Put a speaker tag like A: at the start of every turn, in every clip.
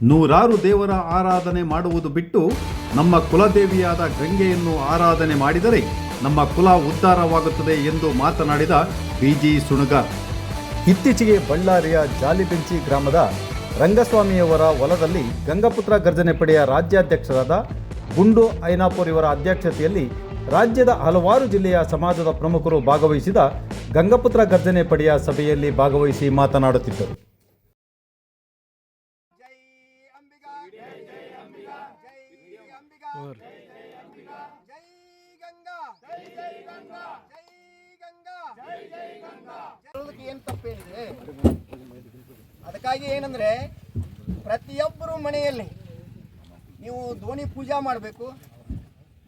A: ನೂರಾರು ದೇವರ ಆರಾಧನೆ ಮಾಡುವುದು ಬಿಟ್ಟು ನಮ್ಮ ಕುಲದೇವಿಯಾದ ಗಂಗೆಯನ್ನು ಆರಾಧನೆ ಮಾಡಿದರೆ ನಮ್ಮ ಕುಲ ಉದ್ಧಾರವಾಗುತ್ತದೆ ಎಂದು ಮಾತನಾಡಿದ ಬಿಜಿ ಸುಣಗಾರ್. ಇತ್ತೀಚೆಗೆ ಬಳ್ಳಾರಿಯ ಜಾಲಿಬೆಂಚಿ ಗ್ರಾಮದ ರಂಗಸ್ವಾಮಿಯವರ ಹೊಲದಲ್ಲಿ ಗಂಗಾಪುತ್ರ ಗರ್ಜನೆ ಪಡೆಯ ರಾಜ್ಯಾಧ್ಯಕ್ಷರಾದ ಗುಂಡು ಐನಾಪುರ್ ಇವರ ಅಧ್ಯಕ್ಷತೆಯಲ್ಲಿ ರಾಜ್ಯದ ಹಲವಾರು ಜಿಲ್ಲೆಯ ಸಮಾಜದ ಪ್ರಮುಖರು ಭಾಗವಹಿಸಿದ ಗಂಗಾಪುತ್ರ ಗರ್ಜನೆ ಪಡೆಯ ಸಭೆಯಲ್ಲಿ ಭಾಗವಹಿಸಿ ಮಾತನಾಡುತ್ತಿದ್ದರು.
B: ಏನು ತಪ್ಪೇನಿದೆ? ಅದಕ್ಕಾಗಿ ಏನಂದ್ರೆ ಪ್ರತಿಯೊಬ್ಬರು ಮನೆಯಲ್ಲಿ ನೀವು ದೋಣಿ ಪೂಜಾ ಮಾಡಬೇಕು.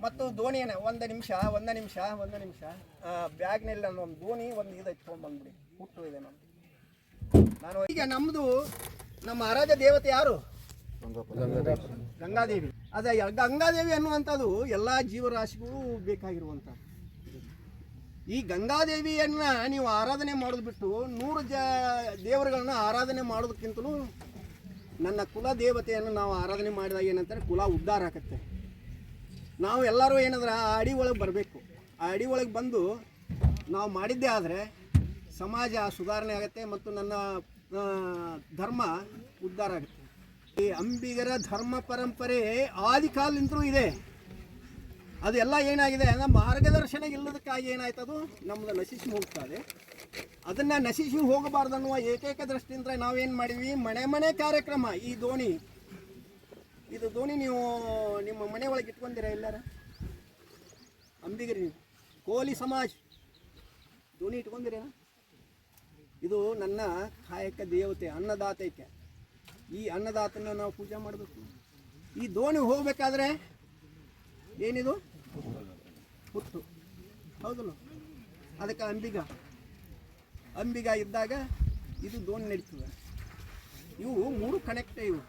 B: ಮತ್ತು ದೋಣಿಯನ್ನು ಒಂದು ನಿಮಿಷ ಬ್ಯಾಗ್ನಲ್ಲಿ ಒಂದು ದೋಣಿ ಒಂದು ಇದು ಇಟ್ಕೊಂಡು ಬಂದ್ಬಿಡಿ. ಹುಟ್ಟು ಇದೆ ನಾನು ಈಗ ನಮ್ಮ ಆರಾಧ್ಯ ದೇವತೆ ಯಾರು? ಗಂಗಾದೇವಿ. ಅದೇ ಗಂಗಾದೇವಿ ಅನ್ನುವಂಥದ್ದು ಎಲ್ಲ ಜೀವರಾಶಿಗೂ ಬೇಕಾಗಿರುವಂಥದ್ದು. ಈ ಗಂಗಾದೇವಿಯನ್ನು ನೀವು ಆರಾಧನೆ ಮಾಡೋದು ಬಿಟ್ಟು 100 ದೇವರುಗಳನ್ನ ಆರಾಧನೆ ಮಾಡೋದಕ್ಕಿಂತಲೂ ನನ್ನ ಕುಲ ದೇವತೆಯನ್ನು ನಾವು ಆರಾಧನೆ ಮಾಡಿದಾಗ ಏನಂತಾರೆ, ಕುಲ ಉದ್ಧಾರ ಆಗುತ್ತೆ. ನಾವು ಎಲ್ಲರೂ ಏನಂದ್ರೆ ಆ ಅಡಿ ಒಳಗೆ ಬರಬೇಕು. ಆ ಅಡಿ ಒಳಗೆ ಬಂದು ನಾವು ಮಾಡಿದ್ದೇ ಆದರೆ ಸಮಾಜ ಸುಧಾರಣೆ ಆಗುತ್ತೆ ಮತ್ತು ನನ್ನ ಧರ್ಮ ಉದ್ಧಾರ ಆಗುತ್ತೆ. ಈ ಅಂಬಿಗರ ಧರ್ಮ ಪರಂಪರೆ ಆದಿ ಕಾಲದಿಂದಲೂ ಇದೆ. ಅದೆಲ್ಲ ಏನಾಗಿದೆ ಅಂದರೆ ಮಾರ್ಗದರ್ಶನ ಇಲ್ಲದಕ್ಕಾಗಿ ಏನಾಯ್ತದು ನಮ್ಮದು ನಶಿಸಿ ಹೋಗ್ತದೆ. ಅದನ್ನು ನಶಿಸಿ ಹೋಗಬಾರ್ದು ಅನ್ನುವ ಏಕೈಕ ದೃಷ್ಟಿಯಿಂದ ನಾವೇನು ಮಾಡಿದ್ವಿ, ಮನೆ ಕಾರ್ಯಕ್ರಮ. ಈ ಇದು ದೋಣಿ ನೀವು ನಿಮ್ಮ ಮನೆ ಒಳಗೆ ಇಟ್ಕೊಂಡಿರ ಎಲ್ಲಾರ? ಅಂಬಿಗರಿ ನೀವು ಕೋಲಿ ಸಮಾಜ ದೋಣಿ ಇಟ್ಕೊಂಡಿರೇನ? ಇದು ನನ್ನ ಕಾಯಕ ದೇವತೆ, ಅನ್ನದಾತೈಕೆ. ಈ ಅನ್ನದಾತನ ನಾವು ಪೂಜೆ ಮಾಡಬೇಕು. ಈ ದೋಣಿ ಹೋಗಬೇಕಾದ್ರೆ ಏನಿದು ಹುಟ್ಟು, ಹೌದಲ್ಲ? ಅದಕ್ಕೆ ಅಂಬಿಗ ಇದ್ದಾಗ ಇದು ದೋಣಿ ನಡೀತದೆ. ಇವು 3 ಕನೆಕ್ಟ್. ಇವು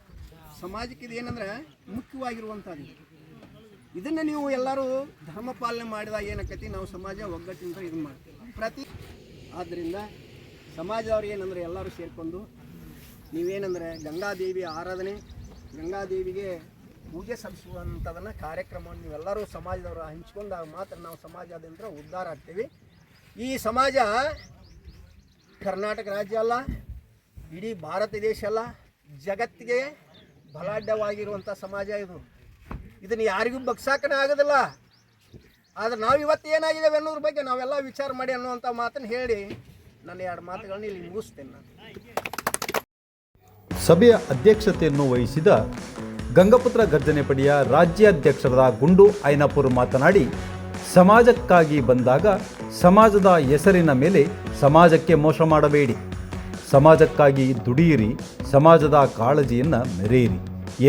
B: ಸಮಾಜಕ್ಕೆ ಇದು ಏನಂದ್ರೆ ಮುಖ್ಯವಾಗಿರುವಂಥದ್ದು. ಇದನ್ನು ನೀವು ಎಲ್ಲರೂ ಧರ್ಮ ಪಾಲನೆ ಮಾಡಿದಾಗ ಏನಾಕತಿ, ನಾವು ಸಮಾಜ ಒಗ್ಗಟ್ಟಿನಿಂದ ಇದು ಮಾಡ್ತೀವಿ. ಆದ್ದರಿಂದ ಸಮಾಜದವ್ರು ಏನಂದರೆ ಎಲ್ಲರೂ ಸೇರಿಕೊಂಡು ನೀವೇನಂದರೆ ಗಂಗಾದೇವಿಯ ಆರಾಧನೆ, ಗಂಗಾದೇವಿಗೆ ಪೂಜೆ ಸಲ್ಲಿಸುವಂಥದನ್ನು ಕಾರ್ಯಕ್ರಮವನ್ನು ನೀವೆಲ್ಲರೂ ಸಮಾಜದವರು ಹಂಚ್ಕೊಂಡಾಗ ಮಾತ್ರ ನಾವು ಸಮಾಜದಿಂದ ಉದ್ಧಾರ ಆಗ್ತೀವಿ. ಈ ಸಮಾಜ ಕರ್ನಾಟಕ ರಾಜ್ಯ ಅಲ್ಲ, ಇಡೀ ಭಾರತ ದೇಶ ಅಲ್ಲ, ಜಗತ್ತಿಗೆ ಬಲಾಢ್ಯವಾಗಿರುವಂಥ ಸಮಾಜ ಇದು. ಇದನ್ನು ಯಾರಿಗೂ ಬಗ್ಸಾಕನೇ ಆಗೋದಿಲ್ಲ. ಆದರೆ ನಾವು ಇವತ್ತು ಏನಾಗಿದ್ದೇವೆ ಅನ್ನೋದ್ರ ಬಗ್ಗೆ ನಾವೆಲ್ಲ ವಿಚಾರ ಮಾಡಿ ಅನ್ನುವಂಥ ಮಾತನ್ನು ಹೇಳಿ ನನ್ನ 2 ಮಾತುಗಳನ್ನ ಇಲ್ಲಿ ಮುಗಿಸ್ತೇನೆ. ನಾನು
A: ಸಭೆಯ ಅಧ್ಯಕ್ಷತೆಯನ್ನು ವಹಿಸಿದ ಗಂಗಾಪುತ್ರ ಗರ್ಜನೆ ಪಡೆಯ ರಾಜ್ಯಾಧ್ಯಕ್ಷರಾದ ಗುಂಡು ಐನಾಪುರ್ ಮಾತನಾಡಿ, ಸಮಾಜಕ್ಕಾಗಿ ಬಂದಾಗ ಸಮಾಜದ ಹೆಸರಿನ ಮೇಲೆ ಸಮಾಜಕ್ಕೆ ಮೋಸ ಮಾಡಬೇಡಿ, ಸಮಾಜಕ್ಕಾಗಿ ದುಡಿಯಿರಿ, ಸಮಾಜದ ಕಾಳಜಿಯನ್ನು ಮೆರೆಯಿರಿ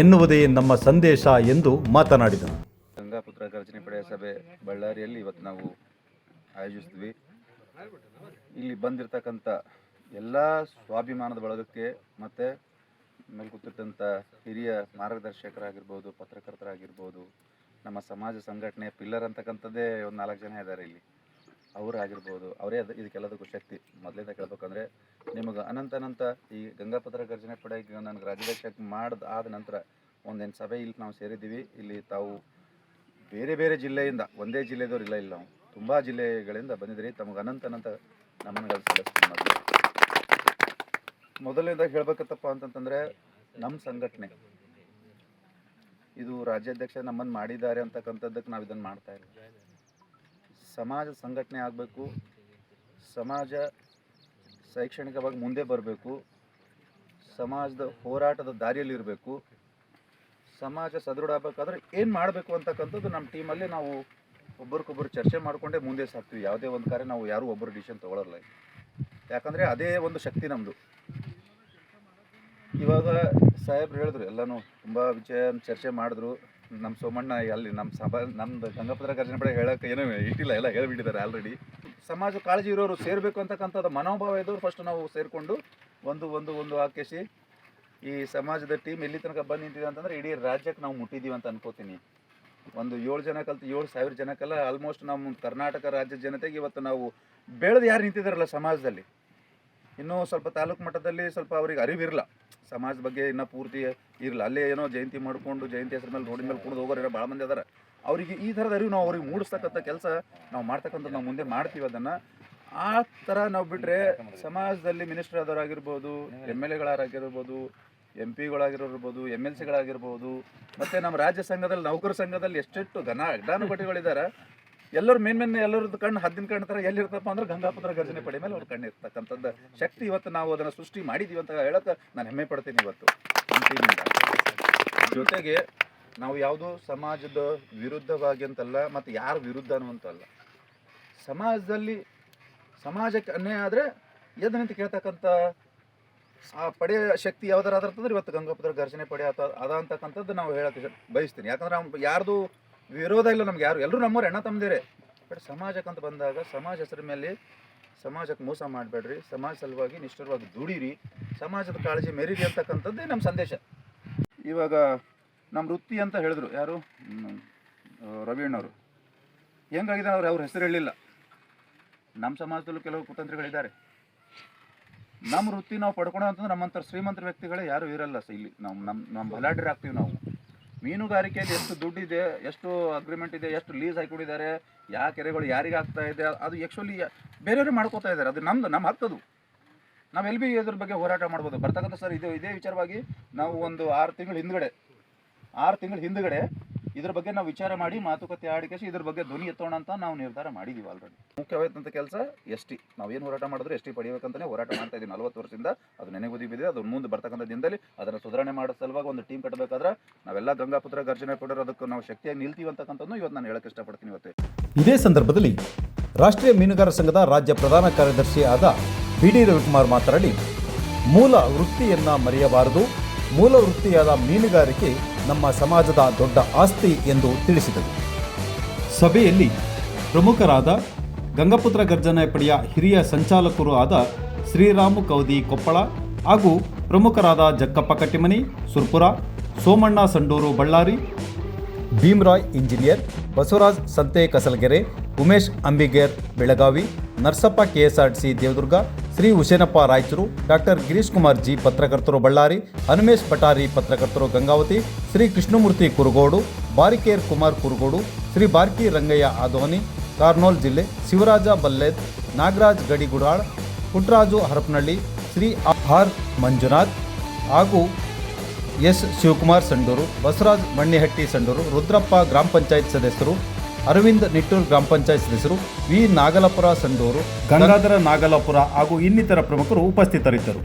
A: ಎನ್ನುವುದೇ ನಮ್ಮ ಸಂದೇಶ ಎಂದು ಮಾತನಾಡಿದರು.
C: ಗಂಗಾಪುತ್ರ ಗರ್ಜನೆ ಪಡೆಯ ಸಭೆ ಬಳ್ಳಾರಿಯಲ್ಲಿ ಇವತ್ತು ನಾವು ಆಯೋಜಿಸಿದ್ವಿ. ಇಲ್ಲಿ ಬಂದಿರತಕ್ಕಂಥ ಎಲ್ಲ ಸ್ವಾಭಿಮಾನದ ಬಳಗಕ್ಕೆ ಮತ್ತು ಮೇಲೆ ಕೂತಿರ್ತಂಥ ಹಿರಿಯ ಮಾರ್ಗದರ್ಶಕರಾಗಿರ್ಬೋದು, ಪತ್ರಕರ್ತರಾಗಿರ್ಬೋದು, ನಮ್ಮ ಸಮಾಜ ಸಂಘಟನೆ ಪಿಲ್ಲರ್ ಅಂತಕ್ಕಂಥದ್ದೇ ಒಂದು 4 ಜನ ಇದ್ದಾರೆ ಇಲ್ಲಿ, ಅವರಾಗಿರ್ಬೋದು, ಅವರೇ ಇದಕ್ಕೆಲ್ಲದಕ್ಕೂ ಶಕ್ತಿ. ಮೊದಲಿಂದ ಕೇಳ್ಬೇಕಂದ್ರೆ ನಿಮಗೆ ಅನಂತ ಈ ಗಂಗಾಪುತ್ರ ಗರ್ಜನೆ ಪಡೆಗೆ ನನಗೆ ರಾಜ್ಯಾಧ್ಯಕ್ಷ ಆದ ನಂತರ ಒಂದೇನು ಸಭೆ ಇಲ್ಲಿ ನಾವು ಸೇರಿದ್ದೀವಿ. ಇಲ್ಲಿ ತಾವು ಬೇರೆ ಜಿಲ್ಲೆಯಿಂದ, ಒಂದೇ ಜಿಲ್ಲೆದವ್ರು ಇಲ್ಲ, ನಾವು ತುಂಬ ಜಿಲ್ಲೆಗಳಿಂದ ಬಂದಿದ್ದೀರಿ. ತಮಗೆ ಅನಂತ ನಮನಗಳು ಸಲ್ಲಿಸ್ತೀನಿ. ಮೊದಲನೇದಾಗಿ ಹೇಳ್ಬೇಕತ್ತಪ್ಪ ಅಂತಂತಂದರೆ ನಮ್ಮ ಸಂಘಟನೆ ಇದು ರಾಜ್ಯಾಧ್ಯಕ್ಷ ನಮ್ಮನ್ನು ಮಾಡಿದ್ದಾರೆ ಅಂತಕ್ಕಂಥದ್ದಕ್ಕೆ ನಾವು ಇದನ್ನು ಮಾಡ್ತಾ ಇದ್ದೀವಿ. ಸಮಾಜ ಸಂಘಟನೆ ಆಗಬೇಕು, ಸಮಾಜ ಶೈಕ್ಷಣಿಕವಾಗಿ ಮುಂದೆ ಬರಬೇಕು, ಸಮಾಜದ ಹೋರಾಟದ ದಾರಿಯಲ್ಲಿರಬೇಕು, ಸಮಾಜ ಸದೃಢ ಆಗಬೇಕಾದ್ರೆ ಏನು ಮಾಡಬೇಕು ಅಂತಕ್ಕಂಥದ್ದು ನಮ್ಮ ಟೀಮಲ್ಲಿ ನಾವು ಒಬ್ಬರಿಗೊಬ್ಬರು ಚರ್ಚೆ ಮಾಡಿಕೊಂಡೇ ಮುಂದೆ ಸಾಕ್ತೀವಿ. ಯಾವುದೇ ಒಂದು ಕಾರ್ಯ ನಾವು ಯಾರೂ ಒಬ್ಬರು ಡಿಸಿಷನ್ ತೊಗೊಳ್ಳಲ್ಲ. ಯಾಕಂದರೆ ಅದೇ ಒಂದು ಶಕ್ತಿ ನಮ್ಮದು. ಇವಾಗ ಸಾಹೇಬ್ರು ಹೇಳಿದ್ರು, ಎಲ್ಲನೂ ತುಂಬ ವಿಷಯ ಚರ್ಚೆ ಮಾಡಿದ್ರು. ನಮ್ಮ ಸೋಮಣ್ಣ ಅಲ್ಲಿ ನಮ್ಮದು ಗಂಗಾಪುತ್ರ ಗರ್ಜನೆ ಪಡೆ ಹೇಳೋಕ್ಕೆ ಏನೂ ಇಟ್ಟಿಲ್ಲ, ಎಲ್ಲ ಹೇಳಿಬಿಟ್ಟಿದ್ದಾರೆ ಆಲ್ರೆಡಿ. ಸಮಾಜ ಕಾಳಜಿ ಇರೋರು ಸೇರಬೇಕು ಅಂತಕ್ಕಂಥದ್ದು ಮನೋಭಾವ ಇದ್ದವ್ರು ಫಸ್ಟ್ ನಾವು ಸೇರಿಕೊಂಡು ಒಂದು ಹಾಕಿಸಿ ಈ ಸಮಾಜದ ಟೀಮ್ ಎಲ್ಲಿ ತನಕ ಬಂದು ನಿಂತಿದೆ ಅಂತಂದರೆ ಇಡೀ ರಾಜ್ಯಕ್ಕೆ ನಾವು ಮುಟ್ಟಿದ್ದೀವಿ ಅಂತ ಅನ್ಕೋತೀನಿ. ಒಂದು 7 ಜನ ಕಲ್ತು 7,000 ಜನಕ್ಕೆಲ್ಲ ಆಲ್ಮೋಸ್ಟ್ ನಮ್ಮ ಕರ್ನಾಟಕ ರಾಜ್ಯದ ಜನತೆಗೆ ಇವತ್ತು ನಾವು ಬೆಳೆದು ಯಾರು ನಿಂತಿದ್ದಾರಲ್ಲ ಸಮಾಜದಲ್ಲಿ, ಇನ್ನೂ ಸ್ವಲ್ಪ ತಾಲೂಕು ಮಟ್ಟದಲ್ಲಿ ಸ್ವಲ್ಪ ಅವ್ರಿಗೆ ಅರಿವಿರಲ್ಲ ಸಮಾಜದ ಬಗ್ಗೆ ಇನ್ನೂ ಪೂರ್ತಿ ಇರಲ್ಲ. ಅಲ್ಲೇ ಏನೋ ಜಯಂತಿ ಮಾಡಿಕೊಂಡು ಜಯಂತಿ ಹೆಸರು ಮೇಲೆ ರೋಡಿನ ಮೇಲೆ ಕುಡಿದು ಹೋಗೋರು ಭಾಳ ಮಂದಿ ಅದಾರ. ಅವರಿಗೆ ಈ ಥರದ ಅರಿವು ನಾವು ಅವ್ರಿಗೆ ಮೂಡಿಸ್ತಕ್ಕಂಥ ಕೆಲಸ ನಾವು ಮಾಡ್ತಕ್ಕಂಥದ್ದು ನಾವು ಮುಂದೆ ಮಾಡ್ತೀವಿ. ಅದನ್ನು ಆ ಥರ ನಾವು ಬಿಟ್ಟರೆ ಸಮಾಜದಲ್ಲಿ ಮಿನಿಸ್ಟರ್ ಆದವರಾಗಿರ್ಬೋದು, MLAಗಳಾಗಿರ್ಬೋದು, MP ಗಳಾಗಿರ್ಬೋದು, MLCಗಳಾಗಿರ್ಬೋದು, ಮತ್ತು ನಮ್ಮ ರಾಜ್ಯ ಸಂಘದಲ್ಲಿ ನೌಕರ ಸಂಘದಲ್ಲಿ ಎಷ್ಟೆಷ್ಟು ಘಟಾನುಘಟಿಗಳಿದ್ದಾರೆ. ಎಲ್ಲರೂ ಮೇನ್ ಎಲ್ಲರದ್ದು ಕಣ್ಣು ಹದ್ದಿನ ಕಣ್ಣು ಥರ ಎಲ್ಲಿರ್ತಪ್ಪ ಅಂದ್ರೆ ಗಂಗಾಪುತ್ರ ಗರ್ಜನೆ ಪಡೆ ಮೇಲೆ ಅವ್ರ ಕಣ್ಣು ಇರ್ತಕ್ಕಂಥದ್ದು ಶಕ್ತಿ ಇವತ್ತು ನಾವು ಅದನ್ನು ಸೃಷ್ಟಿ ಮಾಡಿದ್ದೀವಿ ಅಂತ ಹೇಳೋಕೆ ನಾನು ಹೆಮ್ಮೆ ಪಡ್ತೀನಿ ಇವತ್ತು. ಜೊತೆಗೆ ನಾವು ಯಾವುದೋ ಸಮಾಜದ ವಿರುದ್ಧವಾಗಿ ಅಂತಲ್ಲ, ಮತ್ತು ಯಾರ ವಿರುದ್ಧನೂ ಅಂತಲ್ಲ. ಸಮಾಜಕ್ಕೆ ಅನ್ಯಾಯ ಆದರೆ ಎದ್ದು ನಿಂತು ಕೇಳ್ತಕ್ಕಂಥ ಆ ಪಡೆಯ ಶಕ್ತಿ ಯಾವ್ದಾರು ಅಂತಂದ್ರೆ ಇವತ್ತು ಗಂಗಾಪುತ್ರ ಘರ್ಷಣೆ ಪಡೆ ಅದ ಅಂತಕ್ಕಂಥದ್ದು ನಾವು ಹೇಳಕ್ಕೆ ಬಯಸ್ತೀನಿ. ಯಾಕಂದ್ರೆ ನಾವು ಯಾರ್ದು ವಿರೋಧ ಇಲ್ಲ, ನಮ್ಗೆ ಯಾರು ಎಲ್ಲರೂ ನಮ್ಮವ್ರು ಎಣ್ಣ ತಮ್ಮದಿರೇ. ಬಟ್ ಸಮಾಜಕ್ಕಂತ ಬಂದಾಗ ಸಮಾಜ ಹೆಸರ ಮೇಲೆ ಸಮಾಜಕ್ಕೆ ಮೋಸ ಮಾಡಬೇಡ್ರಿ, ಸಮಾಜ ಸಲುವಾಗಿ ನಿಷ್ಠರವಾಗಿ ದುಡೀರಿ, ಸಮಾಜದ ಕಾಳಜಿ ಮೆರೀರಿ ಅಂತಕ್ಕಂಥದ್ದೇ ನಮ್ಮ ಸಂದೇಶ. ಇವಾಗ ನಮ್ಮ ವೃತ್ತಿ ಅಂತ ಹೇಳಿದ್ರು ಯಾರು, ರವಿಯಣ್ಣವರು. ಹೆಂಗಾಗಿದೆ ಅವ್ರ ಹೆಸರು ಹೇಳಿಲ್ಲ. ನಮ್ಮ ಸಮಾಜದಲ್ಲೂ ಕೆಲವು ಕುತಂತ್ರಿಗಳಿದ್ದಾರೆ. ನಮ್ಮ ವೃತ್ತಿ ನಾವು ಪಡ್ಕೊಳೋ ಅಂತಂದ್ರೆ ನಮ್ಮಂಥ ಶ್ರೀಮಂತ ವ್ಯಕ್ತಿಗಳೇ ಯಾರು ಇರಲ್ಲ ಇಲ್ಲಿ. ನಮ್ಮ ಬಲಾಢ್ಯರು ಆಗ್ತೀವಿ ನಾವು. ಮೀನುಗಾರಿಕೆಯಲ್ಲಿ ಎಷ್ಟು ದುಡ್ಡಿದೆ, ಎಷ್ಟು ಅಗ್ರಿಮೆಂಟ್ ಇದೆ, ಎಷ್ಟು ಲೀಸ್ ಹಾಕಿಕೊಂಡಿದ್ದಾರೆ, ಯಾವ ಕೆರೆಗಳು ಯಾರಿಗೆ ಆಗ್ತಾ ಇದೆ, ಅದು ಆ್ಯಕ್ಚುಲಿ ಬೇರೆಯವರು ಮಾಡ್ಕೋತಾ ಇದ್ದಾರೆ. ಅದು ನಮ್ಮ ಹಕ್ಕದು. ನಾವು ಎಲ್ಲಿ ಇದ್ರ ಬಗ್ಗೆ ಹೋರಾಟ ಮಾಡ್ಬೋದು ಬರ್ತಕ್ಕಂಥ ಸರ್. ಇದೇ ವಿಚಾರವಾಗಿ ನಾವು ಒಂದು 6 ತಿಂಗಳ ಹಿಂದುಗಡೆ ಇದ್ರ ಬಗ್ಗೆ ನಾವು ವಿಚಾರ ಮಾಡಿ ಮಾತುಕತೆ ಆಡಿಕೆಸಿ ಇದ್ರ ಬಗ್ಗೆ ಧ್ವನಿ ಎತ್ತೋಣ ಅಂತ ನಾವು ನಿರ್ಧಾರ ಮಾಡಿದ್ದೀವಿ ಆಲ್ರೆಡಿ. ಮುಖ್ಯವಾದಂಥ ಕೆಲಸ ST. ನಾವೇನು ಹೋರಾಟ ಮಾಡಿದ್ರು ST ಪಡಿಬೇಕಂತಲೇ ಹೋರಾಟ ಮಾಡ್ತಾ ಇದ್ದೀವಿ 40 ವರ್ಷದಿಂದ. ಅದು ನೆನೆಗುದಿ ಬಿದ್ದಿದೆ. ಅದು ಮುಂದೆ ಬರ್ತಕ್ಕಂಥ ದಿನದಲ್ಲಿ ಅದನ್ನು ಸುಧಾರಣೆ ಮಾಡೋ ಸಲುವಾಗಿ ಒಂದು ಟೀಮ್ ಕಟ್ಟಬೇಕಾದ್ರೆ ನಾವೆಲ್ಲ ಗಂಗಾಪುತ್ರ ಘರ್ಷಣೆ ಪಡೆಯೋರು ಅದಕ್ಕೆ ನಾವು ಶಕ್ತಿಯಾಗಿ ನಿಲ್ತೀವಿ ಅಂತಕ್ಕಂಥದ್ದು ಇವತ್ತು ನಾನು ಹೇಳಕ್ಕೆ ಇಷ್ಟಪಡ್ತೀನಿ. ಇವತ್ತು
A: ಇದೇ ಸಂದರ್ಭದಲ್ಲಿ ರಾಷ್ಟ್ರೀಯ ಮೀನುಗಾರ ಸಂಘದ ರಾಜ್ಯ ಪ್ರಧಾನ ಕಾರ್ಯದರ್ಶಿ ಆದ BD ರವಿಕುಮಾರ್ ಮಾತನಾಡಿ, ಮೂಲ ವೃತ್ತಿಯನ್ನು ಮರೆಯಬಾರದು, ಮೂಲ ವೃತ್ತಿಯಾದ ಮೀನುಗಾರಿಕೆ ನಮ್ಮ ಸಮಾಜದ ದೊಡ್ಡ ಆಸ್ತಿ ಎಂದು ತಿಳಿಸಿದರು. ಸಭೆಯಲ್ಲಿ ಪ್ರಮುಖರಾದ ಗಂಗಾಪುತ್ರ ಗರ್ಜನೆ ಪಡೆಯ ಹಿರಿಯ ಸಂಚಾಲಕರು ಆದ ಶ್ರೀರಾಮು ಕೌದಿ ಕೊಪ್ಪಳ ಹಾಗೂ ಪ್ರಮುಖರಾದ Jakkappa Kattimani Surpur, Somanna Sandur Ballari, Bhimaray engineer, Basavaraj Sante Kasalagere, Umesh Ambiger Belagavi, Narasappa KSRTC Devadurga, Shri Husenappa Raichur, doctor Girish Kumar G ಪತ್ರಕರ್ತರು ಬಳ್ಳಾರಿ, ಹನುಮೇಶ್ ಪಟಾರಿ ಪತ್ರಕರ್ತರು ಗಂಗಾವತಿ, ಶ್ರೀ ಕೃಷ್ಣಮೂರ್ತಿ ಕುರುಗೋಡು, ಬಾರಿಕೇರ್ ಕುಮಾರ್ ಕುರುಗೋಡು, ಶ್ರೀ ಬಾರ್ಕಿ ರಂಗಯ್ಯ ಆದೋನಿ ಕಾರ್ನೂಲ್ ಜಿಲ್ಲೆ, ಶಿವರಾಜ ಬಲ್ಲೇದ್, ನಾಗರಾಜ್ ಗಡಿಗುಡಾಳ್, ಪುಟ್ಟರಾಜು ಹರಪನಹಳ್ಳಿ, ಶ್ರೀ ಆರ್ ಮಂಜುನಾಥ್ ಹಾಗೂ S ಶಿವಕುಮಾರ್ ಸಂಡೂರು, ಬಸವರಾಜ್ ಮಣ್ಣಿಹಟ್ಟಿ ಸಂಡೂರು, ರುದ್ರಪ್ಪ ಗ್ರಾಮ ಪಂಚಾಯತ್ ಸದಸ್ಯರು, ಅರವಿಂದ್ ನಿಟ್ಟೂರ್ ಗ್ರಾಮ ಪಂಚಾಯತ್ ಸದಸ್ಯರು, ವಿ ನಾಗಲಾಪುರ ಸಂಡೂರು, ಗಂಗಾಧರ ನಾಗಲಾಪುರ ಹಾಗೂ ಇನ್ನಿತರ ಪ್ರಮುಖರು ಉಪಸ್ಥಿತರಿದ್ದರು.